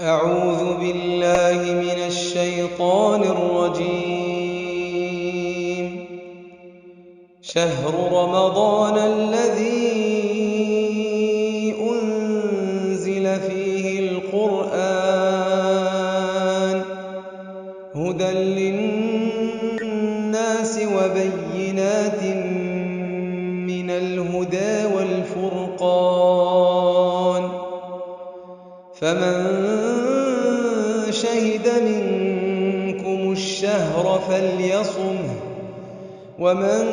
أعوذ بالله من الشيطان الرجيم. شهر رمضان الذي أنزل فيه القرآن هدى للناس وبينات من الهدى والفرقان، فمن شهد منكم الشهر فليصمه، ومن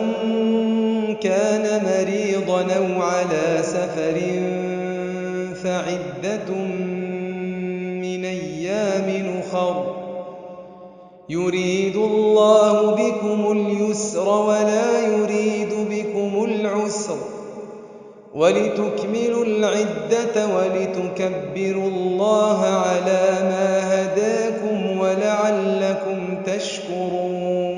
كان مريضا أو على سفر فعدة من أيام أخر، يريد الله بكم اليسر ولا يريد بكم العسر، ولتكملوا العدة ولتكبروا الله على ما هداكم ولعلكم تشكرون.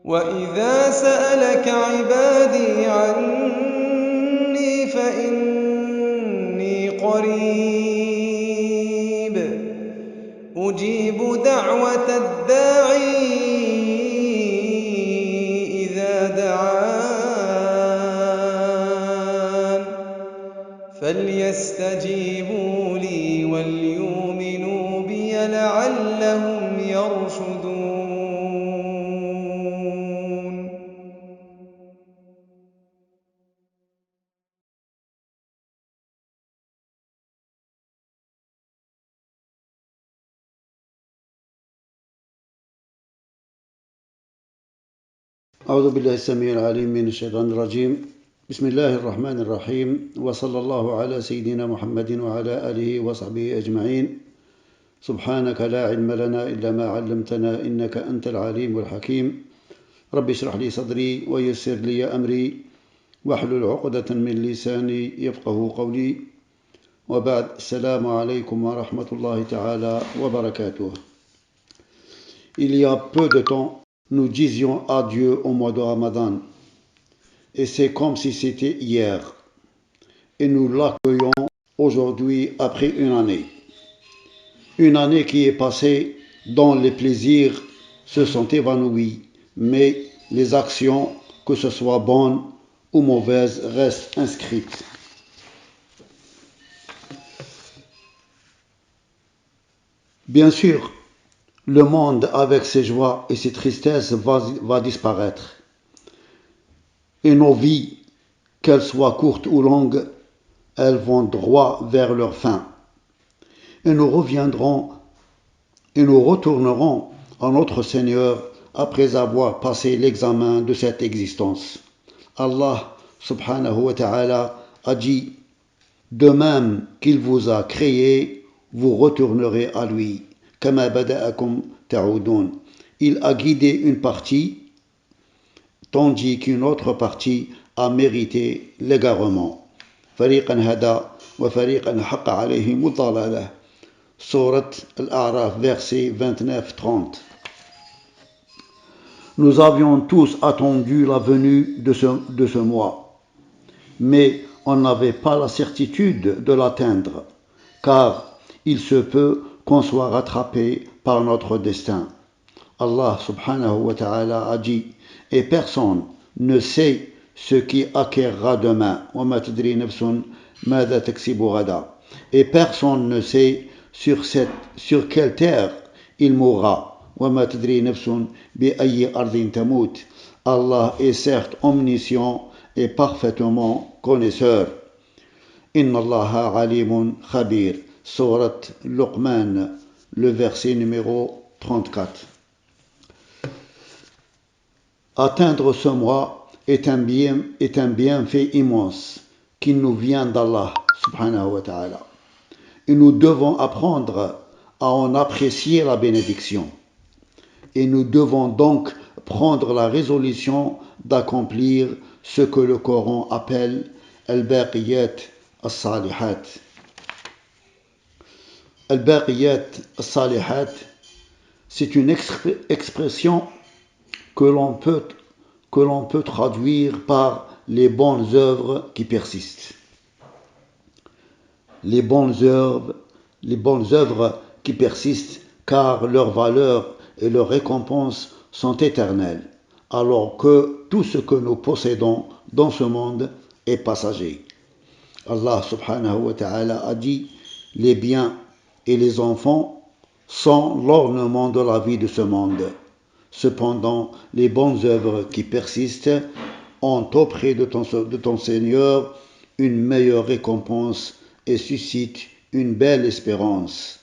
وإذا سألك عبادي عني فإني قريب أجيب دعوة الداعي إذا دعان، فليستجيبوا لي وليؤمنوا بي لعلهم يرشدون. أعوذ بالله السميع العليم من الشيطان الرجيم. بسم الله الرحمن الرحيم، وصلى الله على سيدنا محمد وعلى آله وصحبه أجمعين. سبحانك لا علم لنا إلا ما علمتنا إنك أنت العليم الحكيم. رب اشرح لي صدري ويسر لي أمري واحلل عقدة من لساني يفقه قولي، وبعد. السلام عليكم ورحمة الله تعالى وبركاته. Il y a peu de temps, nous disions adieu au mois de Ramadan, et c'est comme si c'était hier, et nous l'accueillons aujourd'hui après une année. Une année qui est passée dont les plaisirs se sont évanouis, mais les actions, que ce soit bonnes ou mauvaises, restent inscrites. Bien sûr, le monde avec ses joies et ses tristesses va disparaître. Et nos vies, qu'elles soient courtes ou longues, elles vont droit vers leur fin. Et nous reviendrons et nous retournerons à notre Seigneur après avoir passé l'examen de cette existence. Allah subhanahu wa ta'ala a dit: de même qu'il vous a créé, vous retournerez à lui. Kama bada'akum ta'udun. Il a guidé une partie, tandis qu'une autre partie a mérité l'égarement. Fariqan hada wa fariqan haqqa alayhim ad-dalalah. Surat Al-A'raf, versets 29-30. Nous avions tous attendu la venue de ce mois, mais on n'avait pas la certitude de l'atteindre, car il se peut qu'on soit rattrapé par notre destin. Allah subhanahu wa ta'ala a dit: et personne ne sait ce qui acquérera demain. Et personne ne sait sur quelle terre il mourra. Allah est certes omniscient et parfaitement connaisseur. Inna Allaha alimun khabir. Surat Luqman, le verset numéro 34. Atteindre ce mois est un bienfait immense qui nous vient d'Allah subhanahu wa ta'ala. Et nous devons apprendre à en apprécier la bénédiction. Et nous devons donc prendre la résolution d'accomplir ce que le Coran appelle al-baqiyat as-salihat. Al-baqiyat as-salihat, c'est une expression que l'on peut traduire par les bonnes œuvres qui persistent. les bonnes œuvres qui persistent, car leurs valeurs et leurs récompenses sont éternelles, alors que tout ce que nous possédons dans ce monde est passager. Allah subhanahu wa ta'ala a dit: les biens et les enfants sont l'ornement de la vie de ce monde. Cependant, les bonnes œuvres qui persistent ont auprès de ton Seigneur une meilleure récompense et suscitent une belle espérance.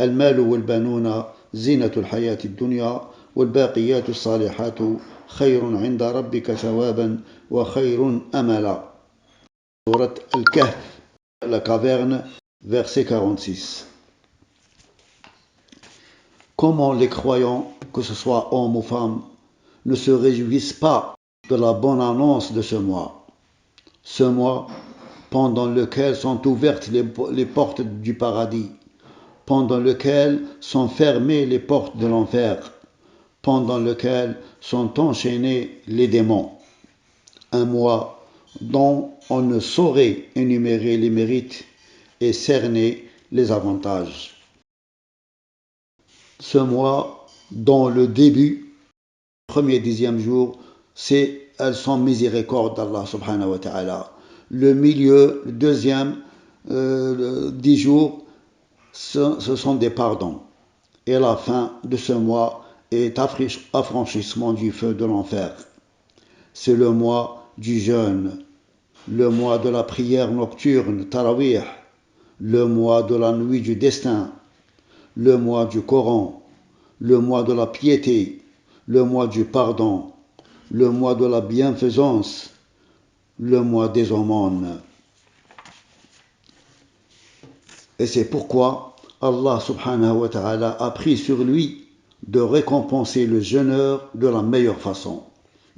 المال والبنون زينة الحياة الدنيا والباقيات الصالحات خير عند ربك ثوابا وخير أملا. Sourate Al-Kahf, la caverne, verset 46. Comment les croyants, que ce soit hommes ou femmes, ne se réjouissent pas de la bonne annonce de ce mois pendant lequel sont ouvertes les portes du paradis, pendant lequel sont fermées les portes de l'enfer, pendant lequel sont enchaînés les démons. Un mois dont on ne saurait énumérer les mérites et cerner les avantages. Ce mois dont le début, premier 10e jour, elles sont miséricorde d'Allah subhanahu wa ta'ala. Le milieu, le deuxième 10 jours, ce sont des pardons. Et la fin de ce mois est affranchissement du feu de l'enfer. C'est le mois du jeûne, le mois de la prière nocturne, Tarawih, le mois de la nuit du destin, le mois du Coran, le mois de la piété, le mois du pardon, le mois de la bienfaisance, le mois des aumônes. Et c'est pourquoi Allah subhanahu wa ta'ala a pris sur lui de récompenser le jeûneur de la meilleure façon.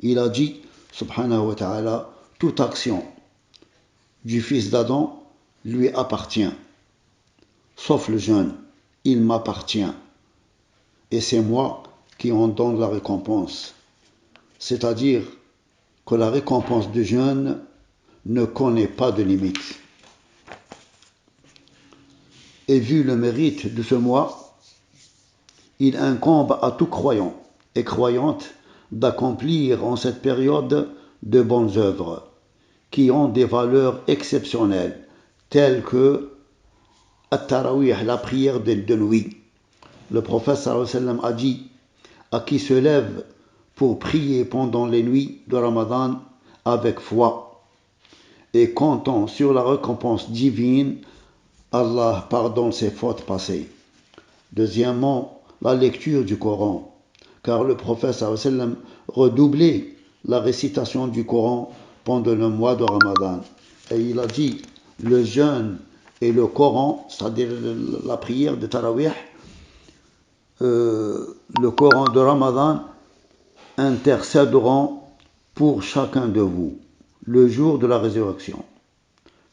Il a dit, subhanahu wa ta'ala, toute action du fils d'Adam lui appartient, sauf le jeûne, il m'appartient. Et c'est moi qui en donne la récompense. C'est-à-dire que la récompense du jeûne ne connaît pas de limite. Et vu le mérite de ce mois, il incombe à tout croyant et croyante d'accomplir en cette période de bonnes œuvres qui ont des valeurs exceptionnelles, telles que At-Tarawih, la prière de nuit. Le prophète sallallahu alayhi wa sallam a dit: à qui se lève pour prier pendant les nuits de Ramadan avec foi et comptant sur la récompense divine, Allah pardonne ses fautes passées. Deuxièmement, la lecture du Coran, car le prophète sallallahu alayhi wa sallam redoublait la récitation du Coran pendant le mois de Ramadan. Et il a dit: le jeûne et le Coran, c'est-à-dire la prière de Tarawih, le Coran de Ramadan intercéderont pour chacun de vous le jour de la résurrection.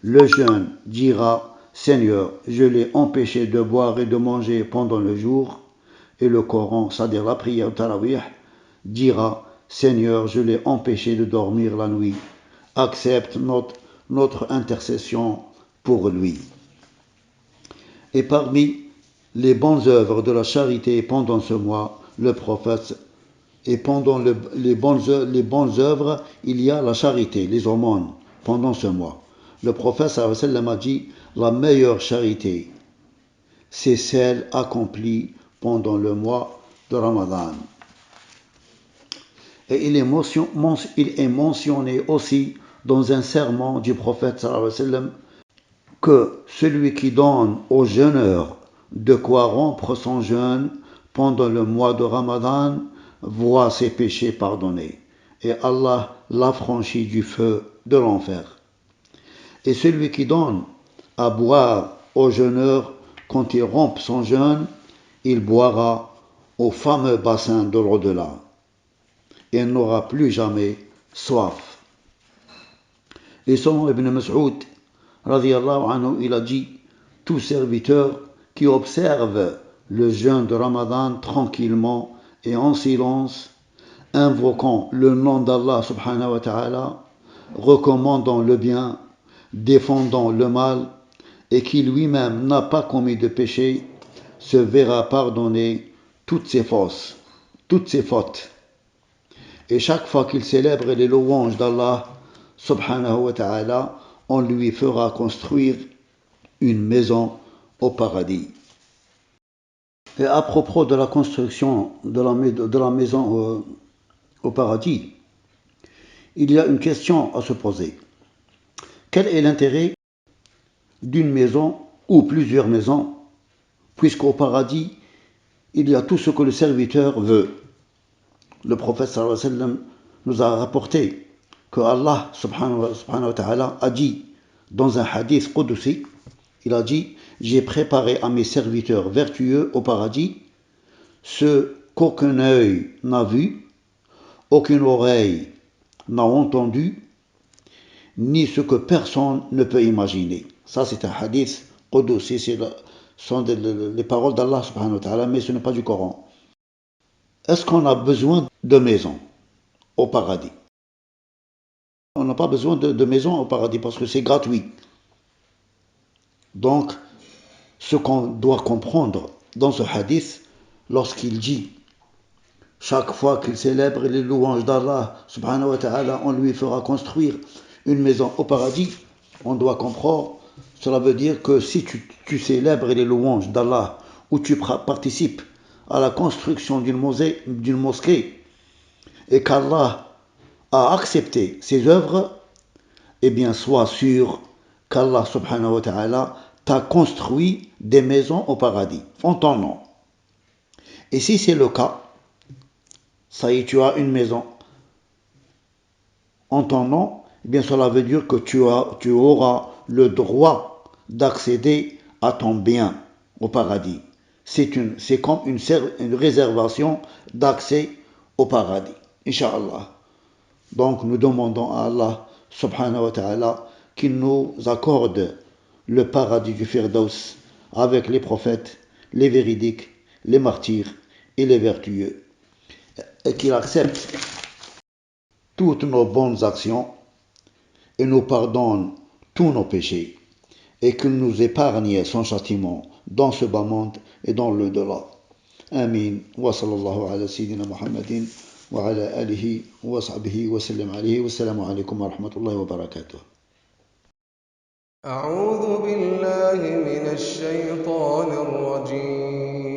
Le jeune dira: Seigneur, je l'ai empêché de boire et de manger pendant le jour. Et le Coran, c'est-à-dire la prière Tarawih, dira: Seigneur, je l'ai empêché de dormir la nuit. Accepte notre intercession pour lui. Et parmi les bonnes œuvres de la charité pendant ce mois, le prophète, et pendant les bonnes œuvres, il y a la charité, les aumônes, pendant ce mois. Le prophète sallallahu alayhi wa sallam a dit: la meilleure charité, c'est celle accomplie pendant le mois de Ramadan. Et il est mentionné aussi dans un sermon du prophète sallallahu alayhi wa sallam que celui qui donne aux jeûneurs de quoi rompre son jeûne pendant le mois de Ramadan voit ses péchés pardonnés et Allah l'affranchit du feu de l'enfer. Et celui qui donne à boire aux jeûneurs quand il rompt son jeûne, il boira au fameux bassin de l'au-delà et il n'aura plus jamais soif. Et selon Ibn Mas'ud, radiyallahu anhu, il a dit: tout serviteur qui observe le jeûne de Ramadan tranquillement et en silence, invoquant le nom d'Allah subhanahu wa ta'ala, recommandant le bien, défendant le mal et qui lui-même n'a pas commis de péché se verra pardonner toutes ses fautes. Et chaque fois qu'il célèbre les louanges d'Allah subhanahu wa ta'ala, on lui fera construire une maison au paradis. Et à propos de la construction de la maison au paradis, il y a une question à se poser. Quel est l'intérêt d'une maison ou plusieurs maisons, puisqu'au paradis, il y a tout ce que le serviteur veut. Le prophète sallallahu alayhi wa sallam nous a rapporté que Allah subhanahu wa ta'ala a dit dans un hadith qudsi, il a dit: j'ai préparé à mes serviteurs vertueux au paradis ce qu'aucun œil n'a vu, aucune oreille n'a entendu, ni ce que personne ne peut imaginer. Ça, c'est un hadith qudsi, ce sont les paroles d'Allah subhanahu wa ta'ala, mais ce n'est pas du Coran. Est-ce qu'on a besoin de maison au paradis? On n'a pas besoin de maison au paradis parce que c'est gratuit. Donc, ce qu'on doit comprendre dans ce hadith, lorsqu'il dit chaque fois qu'il célèbre les louanges d'Allah subhanahu wa ta'ala, on lui fera construire une maison au paradis, on doit comprendre, cela veut dire que si tu célèbres les louanges d'Allah ou tu participes à la construction d'une mosquée et qu'Allah a accepté ses œuvres, eh bien sois sûr qu'Allah subhanahu wa ta'ala t'a construit des maisons au paradis en ton nom. Et si c'est le cas, ça y est, tu as une maison en ton nom, eh bien cela veut dire que tu auras le droit d'accéder à ton bien au paradis. C'est comme une réservation d'accès au paradis, Inch'Allah. Donc nous demandons à Allah subhanahu wa ta'ala qu'il nous accorde le paradis du Firdaus avec les prophètes, les véridiques, les martyrs et les vertueux. Et qu'il accepte toutes nos bonnes actions et nous pardonne tous nos péchés et qu'il nous épargne son châtiment dans ce bas monde et dans le delà. Amin. Wa sallallahu ala sayyidina Muhammadin wa ala alihi wa sahbihi wa sallam alayhi wa salamu alaykum wa rahmatullahi wa barakatuh. أعوذ بالله من الشيطان الرجيم.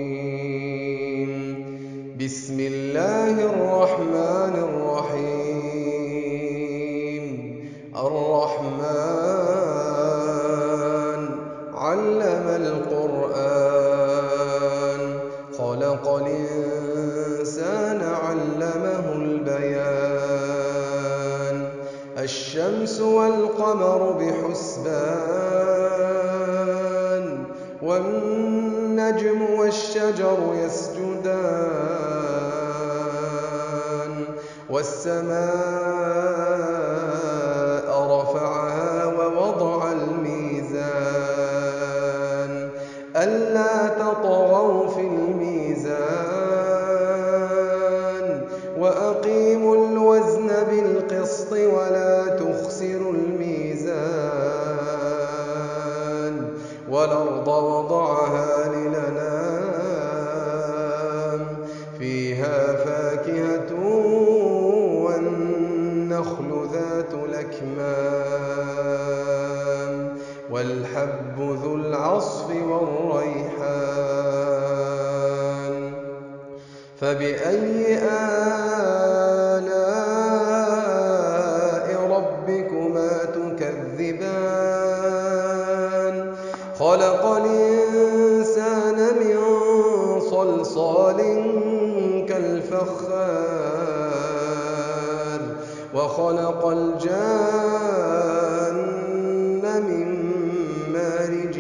بسم الله الرحمن الرحيم. الرحمن علم القرآن خلق الإنسان علمه البيان. الشمس والقمر بحسبان والنجم والشجر يسجدان والسماء رفعها ووضع الميزان ألا تطغوا في الميزان وأقيموا الوزن بالقسط ولا تخسروا الميزان والأرض وضعها للأنام فيها فاكهة والنخل ذات الأكمام والحب ذو العصف والريحان فبأي آلاء ربكما تكذبان خلق الإنسان من صلصال كالفخار وخلق الجان من مارج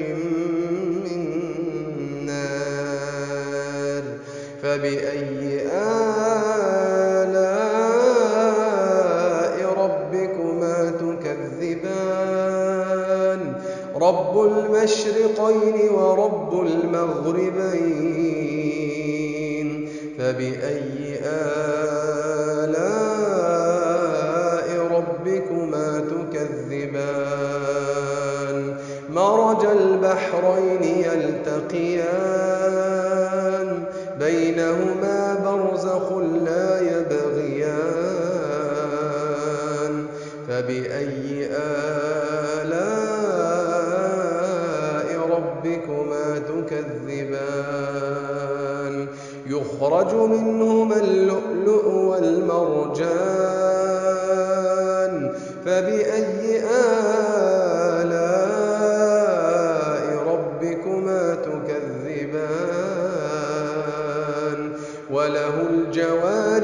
من نار فبأي آلاء ربكما تكذبان رب المشرقين ورب المغربين فبأي آلاء ربكما تكذبان مرج البحرين يلتقيان بينهما برزخ لا يبغيان فبأي آلاء ربكما تكذبان يخرج منهما اللؤلؤ والمرجان فبأي آلاء ربكما تكذبان وله الجوار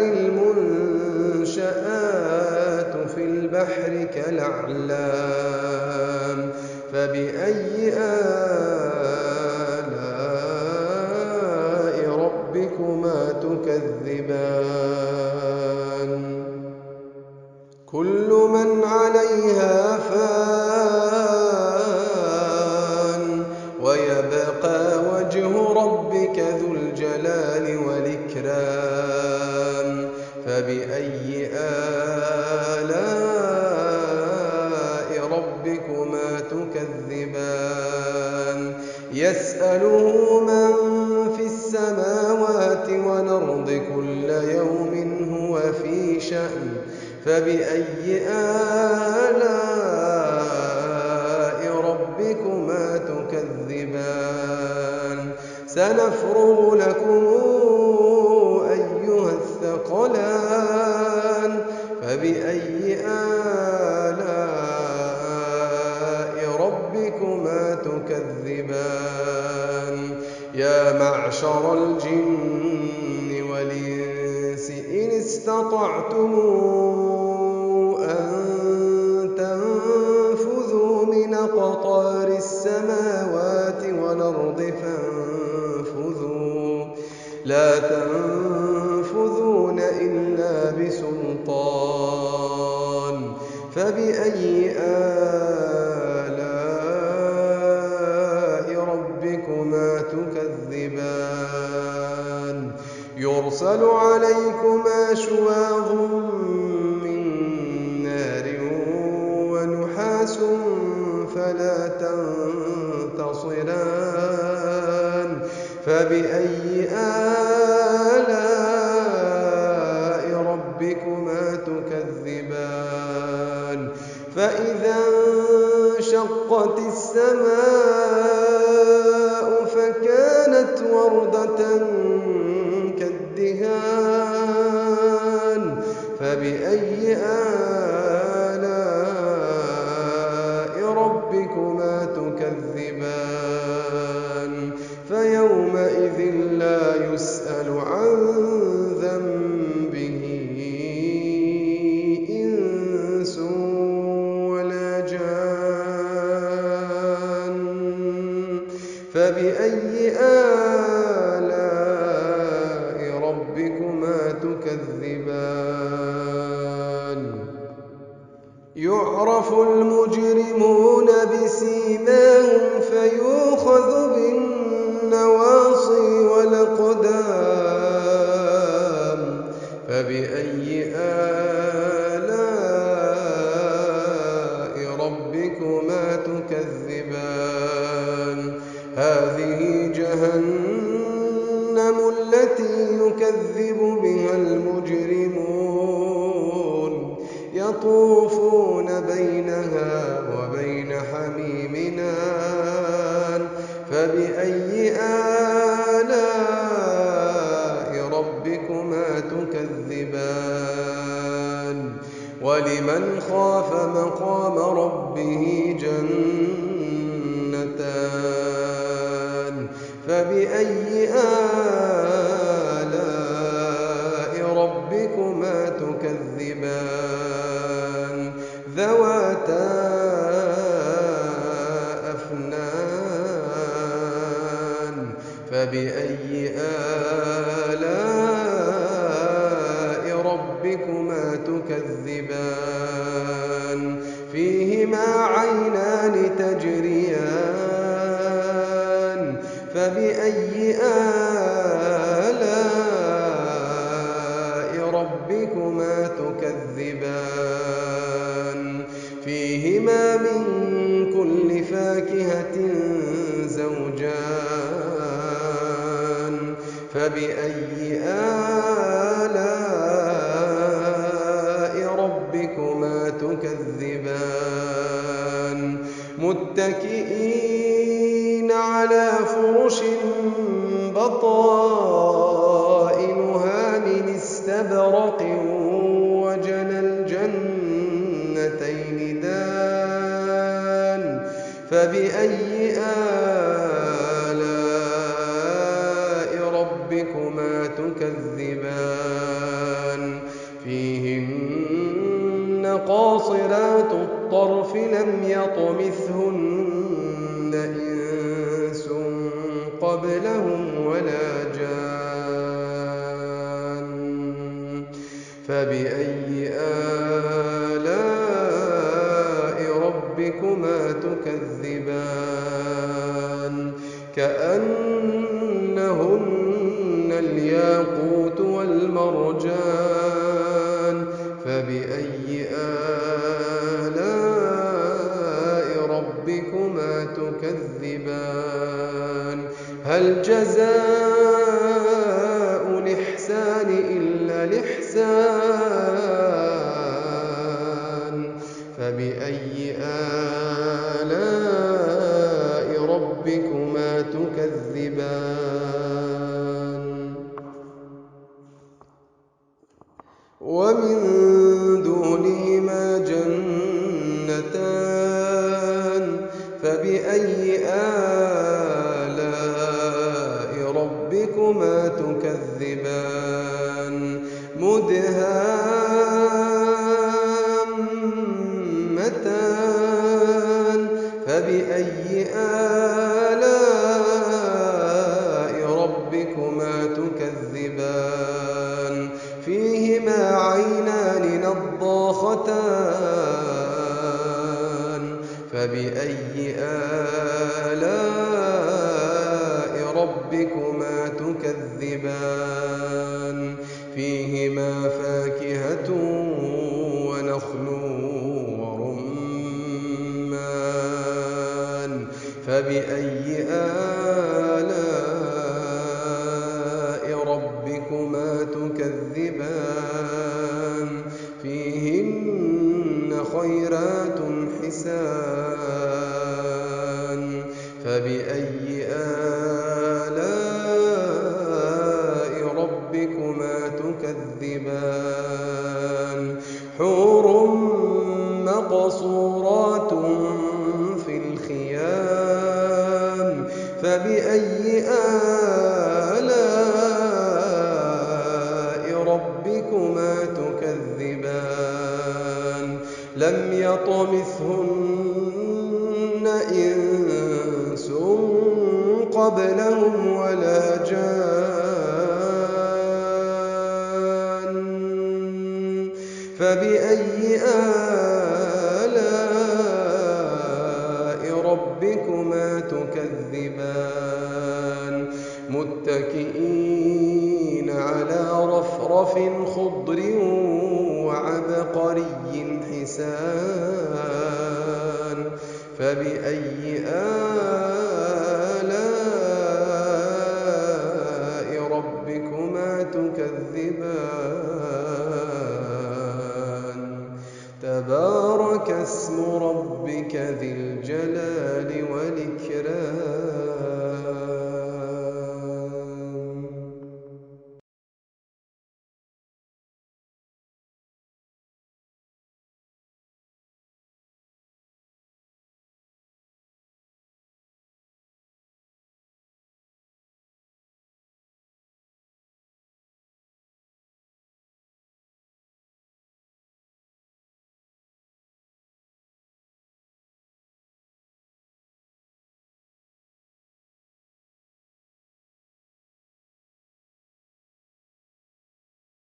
المنشآت في البحر كالأعلام فبأي آلاء ربكما تكذبان كل من عليها فان ويبقى وجه ربك ذو الجلال والإكرام فبأي آلاء ربكما تكذبان يسأله من في السماوات والأرض كل يوم هو في شأن فبأي آلاء ربكما تكذبان سنفرغ لكم أيها الثقلان فبأي آلاء ربكما تكذبان يا معشر الجن والإنس إن استطعتم أن تنفذوا من أقطار السماوات والأرض فانفذوا لا تنفذون إلا بسلطان فبأي آلاء ربكما تكذبان يرسل عليكما شواظ من نار ونحاس فلا تنتصران فبأي آلاء ربكما تكذبان فإذا انشقت السماء فكانت وردة كالدهان فبأي آلاء ربكما تكذبان فيومئذ لا يسأل عن ذنبه إنس ولا جان فبأي آلاء ربكما تكذبان يعرف المجرمون بسيماهم فيؤخذ بالنواصي والأقدام فبأي آلاء ربكما تكذبان هذه جهنم التي يكذب بها المجرمون يطوفون بينها وبين حميم آن فبأي آلاء ربكما تكذبان ولمن خاف مقام ربه جنتان فبأي آلاء ربكما تكذبان ذواتا أفنان فبأي آلاء ربكما تكذبان فيهما عينان تجريان فبأي آلاء ربكما تكذبان فيهما من كل فاكهة فاكهة زوجان فبأي آلاء ربكما تكذبان متكئين على فرش بطائنها من استبرق وجنى الجنتين دان فبأي آلاء ربكما تكذبان فيهن قاصرات الطرف لم يطمثهن إنس قبلهم ولا جان فبأي آلاء ربكما تكذبان كأنهن الياقوت والمرجان فبأي آلاء ربكما تكذبان هل جزاء الإحسان إلا الإحسان فبأي آلاء ربكما تكذبان ومن دونهما جنتان فبأي آلاء ربكما تكذبان مدهامتان فبأي آلاء ربكما تكذبان فيهما عينان نضاختان فبأي آلاء ربكما تكذبان فيهما فاكهة ونخل ورمان فبأي آلاء ربكما تكذبان فيهن خيرات حسان فبأي آلاء ربكما تكذبان حور مقصورات في الخيام فبأي آلاء ربكما تكذبان لم يطمثهن إنس قبلهم ولا جان فبأي آلاء ربكما تكذبان متكئين على رفرف خضر وعبقري حسان فبأي